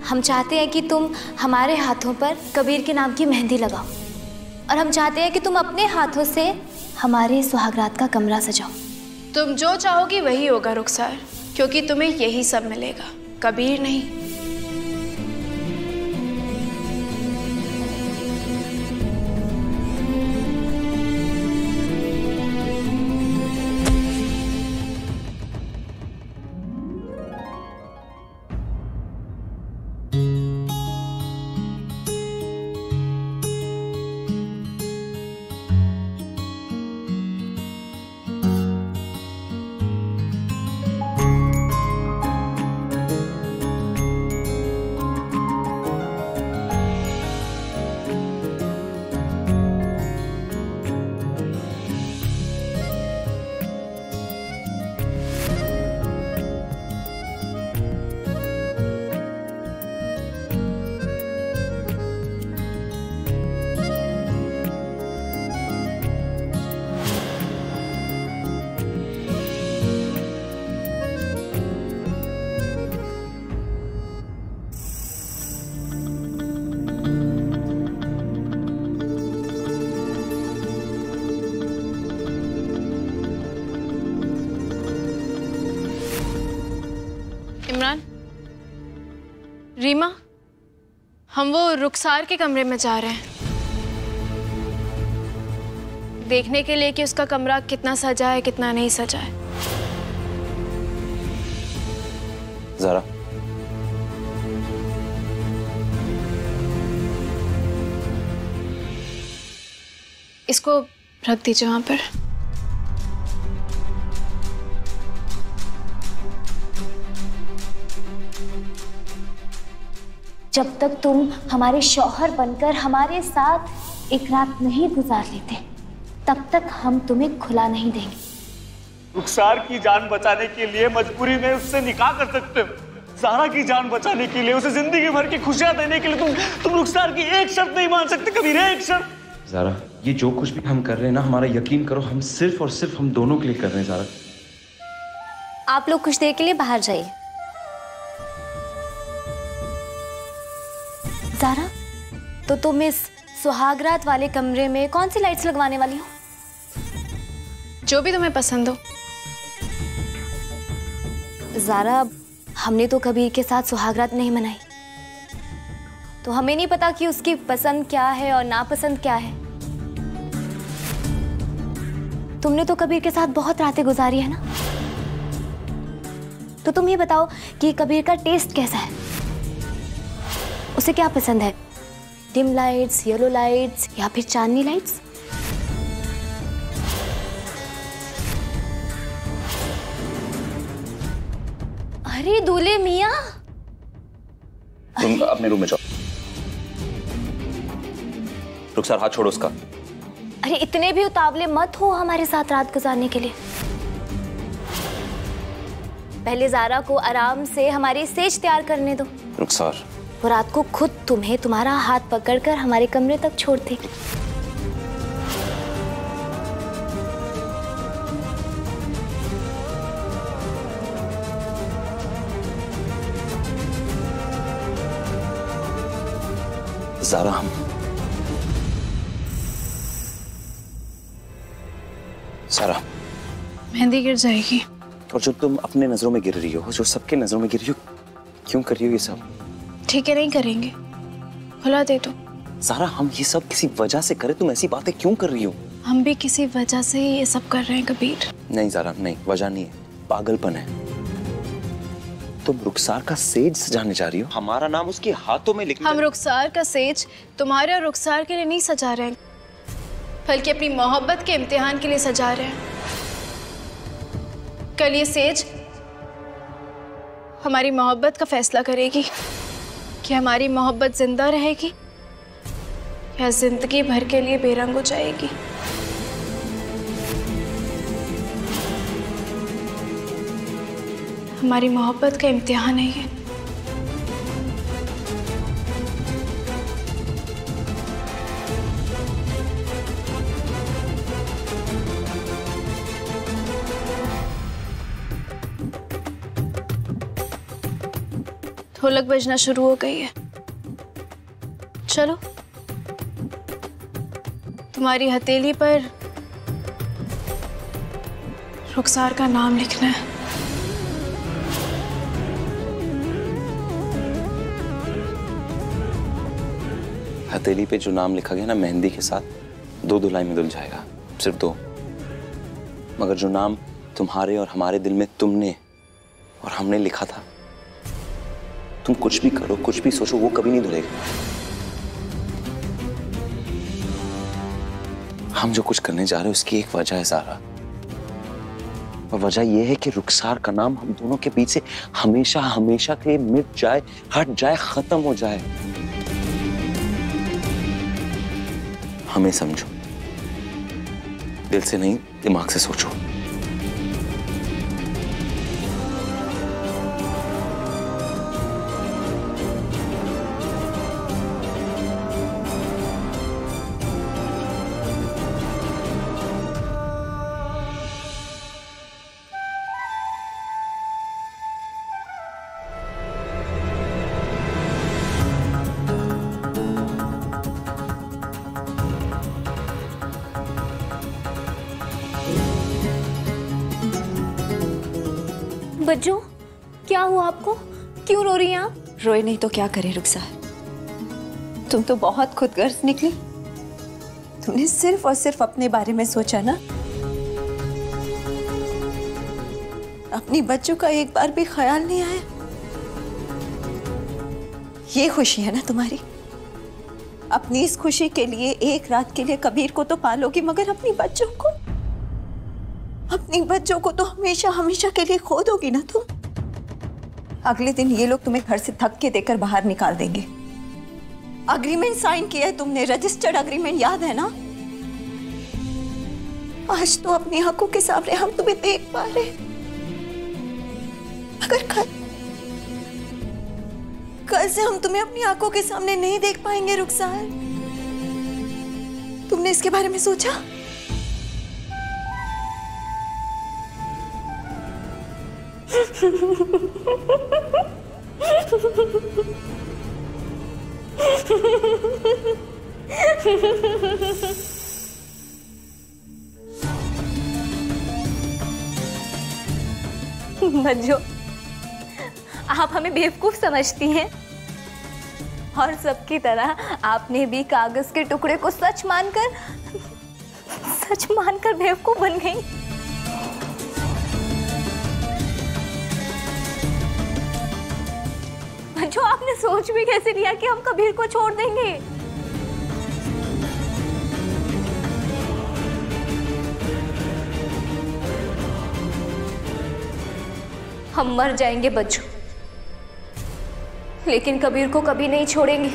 हम चाहते हैं कि तुम हमारे हाथों पर कबीर के नाम की मेहंदी लगाओ, और हम चाहते हैं कि तुम अपने हाथों से हमारे सुहागरात का कमरा सजाओ। तुम जो चाहोगी वही होगा रुखसार, क्योंकि तुम्हें यही सब मिलेगा, कबीर नहीं। इमरान, रीमा, हम वो रुखसार के कमरे में जा रहे हैं देखने के लिए कि उसका कमरा कितना सजा है कितना नहीं सजा है। ज़ारा, इसको रख दीजिए वहां पर। जब तक तुम हमारे शौहर बनकर हमारे साथ एक रात नहीं गुजार लेते, तब तक हम तुम्हें खुला नहीं देंगे। रुखसार की जान बचाने के लिए मजबूरी में उससे निकाह कर सकते हो। ज़ारा की जान बचाने के लिए, उसे जिंदगी भर की खुशियां देने के लिए तुम रुखसार की एक शर्त नहीं मान सकते कबीर, एक शर्त। ज़ारा, ये जो कुछ भी हम कर रहे हैं ना, हमारा यकीन करो, हम सिर्फ और सिर्फ हम दोनों के लिए कर रहे हैं। ज़ारा, आप लोग कुछ देर के लिए बाहर जाइए। ज़ारा, तो तुम इस सुहागरात वाले कमरे में कौन सी लाइट्स लगवाने वाली हो? जो भी तुम्हें पसंद हो। ज़ारा, हमने तो कबीर के साथ सुहागरात नहीं मनाई, तो हमें नहीं पता कि उसकी पसंद क्या है और नापसंद क्या है। तुमने तो कबीर के साथ बहुत रातें गुजारी है ना, तो तुम ये बताओ कि कबीर का टेस्ट कैसा है, उसे क्या पसंद है? डिम लाइट्स, येलो लाइट्स या फिर चांदनी लाइट्स? अरे दूल्हे मियां, तुम अपने रूम में जाओ। रुखसार, हाथ छोड़ो उसका। अरे इतने भी उतावले मत हो हमारे साथ रात गुजारने के लिए। पहले ज़ारा को आराम से हमारी सेज तैयार करने दो। रुखसार, वो रात को खुद तुम्हें तुम्हारा हाथ पकड़कर हमारे कमरे तक छोड़ते। ज़ारा, हम ज़ारा, मेहंदी गिर जाएगी। और जो तुम अपने नजरों में गिर रही हो, जो सबके नजरों में गिर रही हो, क्यों कर रही हो ये सब? ठीक है, नहीं करेंगे, खुला दे दो। ज़ारा, हम ये सब किसी वजह से करें, तुम ऐसी बातें क्यों कर रही हो? हम भी किसी वजह से ही ये सब कर रहे हैं कबीर। नहीं ज़ारा, नहीं, वजह नहीं है, पागलपन है। तुम रुखसार का सेज सजाने जा रही हो, हमारा नाम उसके हाथों में लिखना। हम रुखसार का सेज तुम्हारे और रुखसार के लिए नहीं सजा रहे हैं, बल्कि अपनी मोहब्बत के इम्तिहान के लिए सजा रहे हैं। कल ये सेज हमारी मोहब्बत का फैसला करेगी कि हमारी मोहब्बत जिंदा रहेगी या जिंदगी भर के लिए बेरंग हो जाएगी। हमारी मोहब्बत का इम्तिहान है ये। ढोलक बजना शुरू हो गई है। चलो, तुम्हारी हथेली पर रुखसार का नाम लिखना है। हथेली पे जो नाम लिखा गया ना मेहंदी के साथ, 2 धुलाई में धुल जाएगा, सिर्फ 2। मगर जो नाम तुम्हारे और हमारे दिल में तुमने और हमने लिखा था, तुम कुछ भी करो, कुछ भी सोचो, वो कभी नहीं धुलेगा। हम जो कुछ करने जा रहे हैं उसकी एक वजह है सारा, और वजह यह है कि रुखसार का नाम हम दोनों के बीच से हमेशा हमेशा के लिए मिट जाए, हट जाए, खत्म हो जाए। हमें समझो, दिल से नहीं दिमाग से सोचो। बच्चों, क्या हुआ आपको? क्यों रो रही हैं आप? रोए नहीं तो क्या करे रुखसार, तुम तो बहुत खुदगर्ज निकली। तुमने सिर्फ और सिर्फ अपने बारे में सोचा ना, अपनी बच्चों का एक बार भी ख्याल नहीं आया। ये खुशी है ना तुम्हारी? अपनी इस खुशी के लिए एक रात के लिए कबीर को तो पालोगी, मगर अपनी बच्चों को, अपनी बच्चों को तो हमेशा हमेशा के लिए खो दोगी ना तुम। अगले दिन ये लोग तुम्हें घर से धक्के देकर बाहर निकाल देंगे। अग्रीमेंट साइन किया है तुमने, रजिस्टर्ड अग्रीमेंट, याद है ना? आज तो अपनी आंखों के सामने हम तुम्हें देख पा रहे, अगर कल से हम तुम्हें अपनी आंखों के सामने नहीं देख पाएंगे रुखसार। तुमने इसके बारे में सोचा? मंजू, आप हमें बेवकूफ समझती हैं, और सबकी तरह आपने भी कागज के टुकड़े को सच मानकर बेवकूफ बन गई। जो आपने सोच भी कैसे लिया कि हम कबीर को छोड़ देंगे? हम मर जाएंगे बच्चों, लेकिन कबीर को कभी नहीं छोड़ेंगे।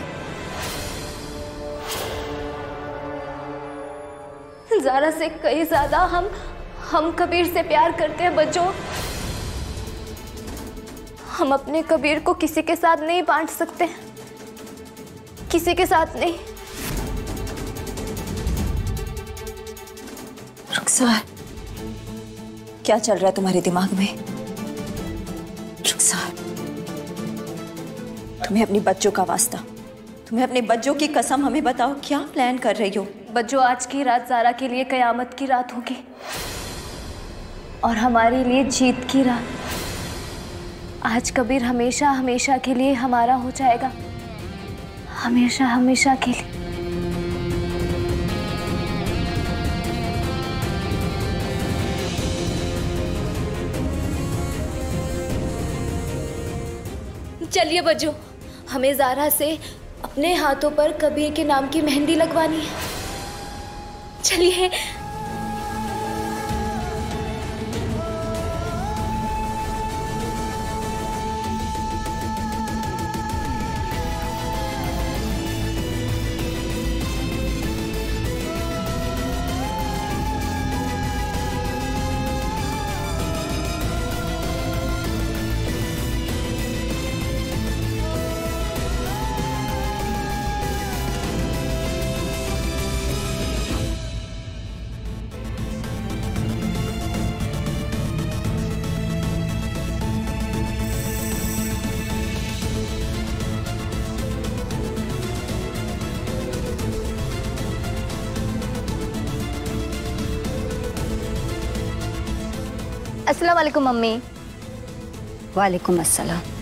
ज़ारा से कहीं ज्यादा हम कबीर से प्यार करते हैं बच्चों। हम अपने कबीर को किसी के साथ नहीं बांट सकते, किसी के साथ नहीं। रुखसार, क्या चल रहा है तुम्हारे दिमाग में? रुखसार, तुम्हें अपनी बच्चों का वास्ता, तुम्हें अपने बच्चों की कसम, हमें बताओ क्या प्लान कर रही हो? बच्चों, आज की रात ज़ारा के लिए कयामत की रात होगी और हमारे लिए जीत की रात। आज कबीर हमेशा हमेशा के लिए हमारा हो जाएगा, हमेशा हमेशा के लिए। चलिए बच्चों, हमें ज़ारा से अपने हाथों पर कबीर के नाम की मेहंदी लगवानी है। चलिए। अस्सलाम वालेकुम मम्मी। वालेकुम अस्सलाम।